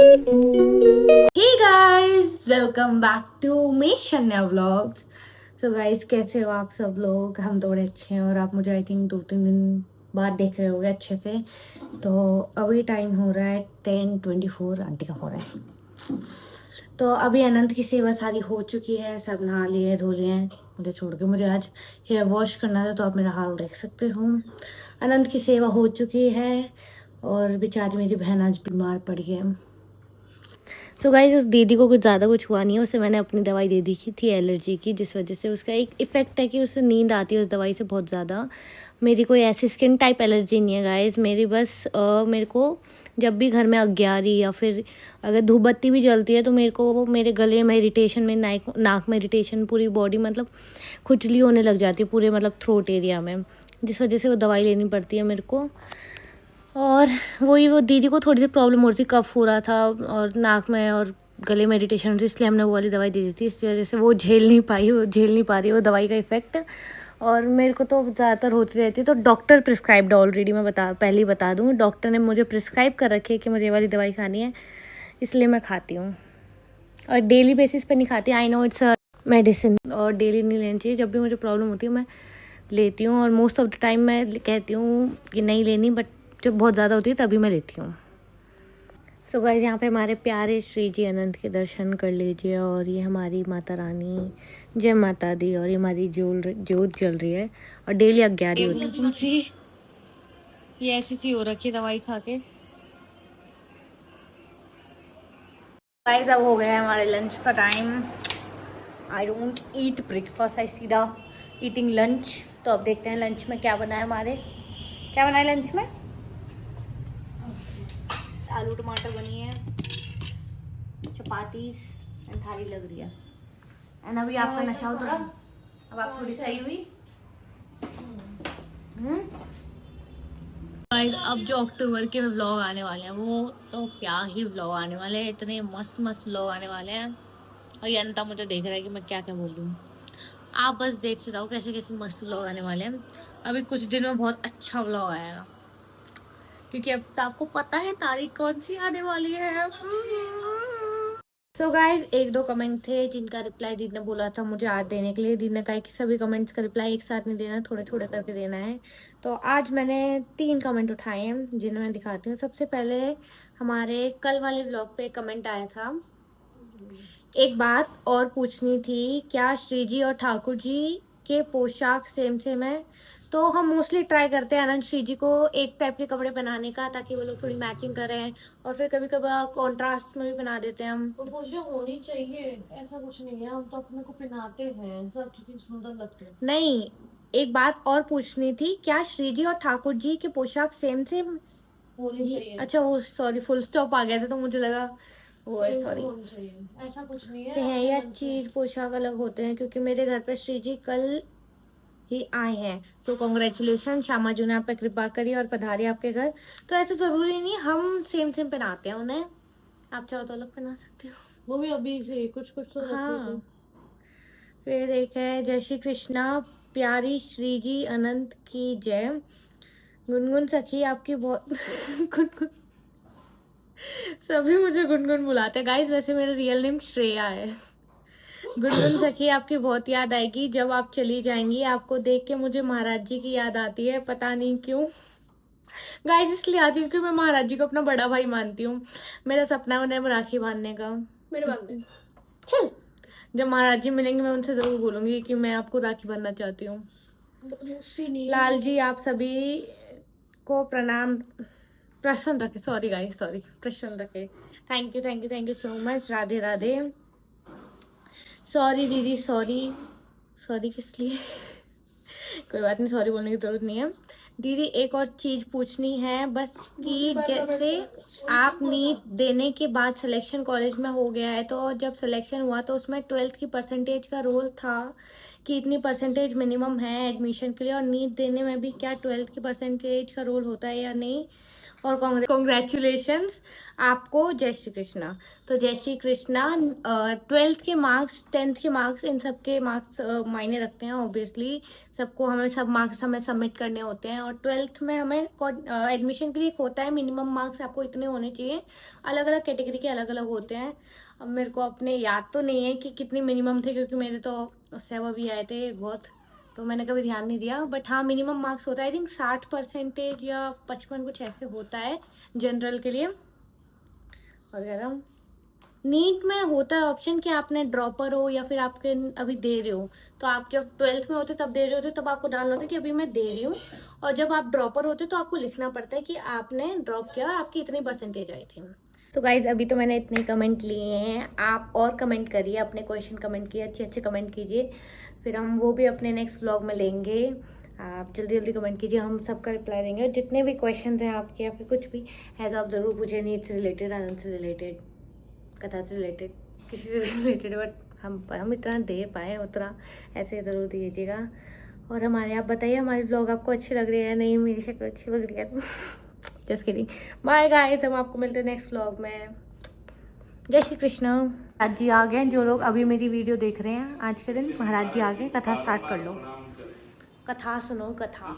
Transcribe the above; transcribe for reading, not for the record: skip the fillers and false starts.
Hey guys, welcome back to me Shanya vlogs. तो guys, कैसे हो आप सब लोग? हम तो बड़े अच्छे हैं और आप मुझे आई थिंक 2-3 दिन बाद देख रहे होगे अच्छे से। तो अभी टाइम हो रहा है 10:24, आंटी का फ़ोन है। तो अभी अनंत की सेवा सारी हो चुकी है, सब नहा लिए धो लिए हैं मुझे छोड़ के। मुझे आज हेयर वॉश करना था तो आप मेरा हाल देख सकते हो। अनंत की सेवा हो चुकी है और बेचारी मेरी बहन आज बीमार पड़ गई है। सो गाइस, उस दीदी को कुछ ज़्यादा कुछ हुआ नहीं है। उसे मैंने अपनी दवाई दे दी थी एलर्जी की, जिस वजह से उसका एक इफ़ेक्ट है कि उसे नींद आती है उस दवाई से बहुत ज़्यादा। मेरी कोई ऐसी स्किन टाइप एलर्जी नहीं है गाइस। मेरी बस मेरे को जब भी घर में अग्यारी या फिर अगर धूप बत्ती भी जलती है तो मेरे को मेरे गले में इरिटेशन, में नाक में इरिटेशन, पूरी बॉडी मतलब खुजली होने लग जाती है पूरे मतलब थ्रोट एरिया में, जिस वजह से वो दवाई लेनी पड़ती है मेरे को। और वही वो दीदी को थोड़ी सी प्रॉब्लम हो रही थी, कफ हो रहा था और नाक में और गले में इरिटेशन थी, इसलिए हमने वो वाली दवाई दे दी थी। इस वजह से वो झेल नहीं पा रही वो दवाई का इफ़ेक्ट। और मेरे को तो ज़्यादातर होती रहती है। तो डॉक्टर प्रिस्क्राइब्ड ऑलरेडी, मैं पहले ही बता दूँ, डॉक्टर ने मुझे प्रिस्क्राइब कर रखी है कि मुझे ये वाली दवाई खानी है, इसलिए मैं खाती हूँ। और डेली बेसिस पे नहीं खाती। I know it's a medicine और डेली नहीं लेनी चाहिए। जब भी मुझे प्रॉब्लम होती है मैं लेती हूँ और मोस्ट ऑफ द टाइम मैं कहती हूँ कि नहीं लेनी, बट जब बहुत ज़्यादा होती है तभी मैं लेती हूँ। सो गाइस, यहाँ पे हमारे प्यारे श्री जी अनंत के दर्शन कर लीजिए। और ये हमारी माता रानी, जय माता दी। और ये हमारी जोत जल रही है और डेली अग्यारी होती है। ये ऐसी सी हो रखी दवाई खा के। गाइस, अब हो गया है हमारे लंच का time. I don't eat breakfast, I सीधा ईटिंग लंच। तो अब देखते हैं लंच में क्या बना है हमारे। क्या बना है लंच में? आलू टमाटर बनी है, चपातीस एंड थाली लग रही है। एंड अभी आपका नशा उतरा, अब आप थोड़ी सही हुई। गाइस, अब जो अक्टूबर के व्लॉग आने वाले हैं वो तो क्या ही व्लॉग आने वाले हैं, इतने मस्त मस्त व्लॉग आने वाले हैं। और ये अनता मुझे देख रहा है कि मैं क्या क्या बोल रही हूँ। आप बस देखते जाओ कैसे कैसे मस्त व्लॉग आने वाले हैं। अभी कुछ दिन में बहुत अच्छा व्लॉग आएगा, क्योंकि अब तो आपको पता है तारीख कौन सी आने वाली है। सो गाइज, 1-2 कमेंट थे जिनका रिप्लाई दीदी ने बोला था मुझे आज देने के लिए। दीदी ने कहा कि सभी कमेंट्स का रिप्लाई एक साथ नहीं देना, थोड़े थोड़े करके देना है। तो आज मैंने 3 कमेंट उठाए हैं जिन्हें मैं दिखाती हूँ। सबसे पहले हमारे कल वाले व्लॉग पे कमेंट आया था, एक बात और पूछनी थी, क्या श्री जी और ठाकुर जी के पोशाक सेम सेम है? तो हम मोस्टली ट्राई करते हैं अनंत श्री जी को एक टाइप के कपड़े पहनाने का, ताकि वो लोग थोड़ी मैचिंग करें। और फिर कभी कभार कॉन्ट्रास्ट में भी बना देते हैं हम। तो पोशाक होनी चाहिए, ऐसा कुछ नहीं है। हम तो अपने को पहनाते हैं सब, क्योंकि सुंदर लगते हैं। नहीं, एक बात और पूछनी थी, क्या श्री जी और ठाकुर जी के पोशाक सेम सेम होनी चाहिए। अच्छा, वो सॉरी, फुल स्टॉप आ गया था तो मुझे लगा वो है, सेम सॉरी। होनी चाहिए, ऐसा कुछ नहीं है। ते हैं अपने या मन से चीज पोशाक अलग होते हैं, क्योंकि मेरे घर पे श्री जी कल ही आए हैं। सो कॉन्ग्रेचुलेशन, श्यामा जी ने आप पे कृपा करी और पधारी आपके घर। तो ऐसा जरूरी नहीं हम सेम सेम पहनाते हैं उन्हें, आप चाहो तो अलग पहना सकते हो। वो भी अभी से कुछ कुछ तो रखे थे। हाँ। फिर एक है, जय श्री कृष्णा, प्यारी श्री जी अनंत की जय। गुनगुन सखी आपकी बहुत गुनगुन, सभी मुझे गुनगुन बुलाते हैं गाइस, वैसे मेरा रियल नेम श्रेया है। गुनगुन सखी आपकी बहुत याद आएगी जब आप चली जाएंगी, आपको देख के मुझे महाराज जी की याद आती है, पता नहीं क्यों। गाइस, इसलिए आती हूँ कि मैं महाराज जी को अपना बड़ा भाई मानती हूँ। मेरा सपना है उन्हें राखी बांधने का। मेरे बांध चल, जब महाराज जी मिलेंगे मैं उनसे जरूर बोलूंगी कि मैं आपको राखी बांधना चाहती हूँ। लाल जी आप सभी को प्रणाम, प्रसन्न रखे, सॉरी गाइस, सॉरी, प्रसन्न रखे। Thank you thank you thank you so much. Radhe Radhe. Sorry दीदी, सॉरी। सॉरी किस लिए? कोई बात नहीं, सॉरी बोलने की जरूरत नहीं है। दीदी एक और चीज पूछनी है बस, कि जैसे आप नीट देने के बाद सिलेक्शन कॉलेज में हो गया है, तो जब सिलेक्शन हुआ तो उसमें 12th की परसेंटेज का रोल था कि इतनी परसेंटेज मिनिमम है एडमिशन के लिए, और नीट देने में भी क्या 12th की परसेंटेज का रोल होता है या नहीं? और कॉन्ग्रेचुलेशंस आपको, जय श्री कृष्णा। तो जय श्री कृष्णा। 12th के मार्क्स, 10th के मार्क्स, इन सब के मार्क्स मायने रखते हैं ऑब्वियसली। सबको हमें सब मार्क्स हमें सबमिट करने होते हैं, और 12th में हमें एडमिशन के लिए एक होता है मिनिमम मार्क्स आपको इतने होने चाहिए। अलग अलग कैटेगरी के अलग अलग होते हैं। अब मेरे को अपने याद तो नहीं है कि कितनी मिनिमम थे, क्योंकि मेरे तो उससे अब अभी आए थे बहुत, तो मैंने कभी ध्यान नहीं दिया। बट हाँ, मिनिमम मार्क्स होता है आई थिंक 60% या 55 कुछ ऐसे होता है जनरल के लिए। और कह रहा हूँ नीट में होता है ऑप्शन कि आपने ड्रॉपर हो या फिर आपके अभी दे रहे हो। तो आप जब 12th में होते तब दे रहे होते तब आपको डालना होता है कि अभी मैं दे रही हूँ। और जब आप ड्रॉपर होते तो आपको लिखना पड़ता है कि आपने ड्रॉप किया और आपकी इतनी परसेंटेज आई थी। तो गाइज अभी तो मैंने इतने कमेंट लिए हैं, आप और कमेंट करिए, अपने क्वेश्चन कमेंट किए, अच्छे अच्छे कमेंट कीजिए, फिर हम वो भी अपने नेक्स्ट व्लॉग में लेंगे। आप जल्दी जल्दी कमेंट कीजिए, हम सबका रिप्लाई देंगे। और जितने भी क्वेश्चन हैं आपके या फिर कुछ भी है तो आप ज़रूर पूछिए, नीट से रिलेटेड, आनंद से रिलेटेड, कथा से रिलेटेड, किसी से भी रिलेटेड। बट हम इतना दे पाए उतना ऐसे ज़रूर दीजिएगा। और हमारे आप बताइए हमारे व्लॉग आपको अच्छे लग रहे हैं या नहीं, मेरी शक्ल अच्छी लग रही है। Just kidding. बाय गाइस, हम आपको मिलते हैं नेक्स्ट व्लॉग में। जय श्री कृष्ण। महाराज जी आ गए, जो लोग अभी मेरी वीडियो देख रहे हैं आज के दिन, महाराज जी आ गए। कथा स्टार्ट कर लो, कथा सुनो, कथा।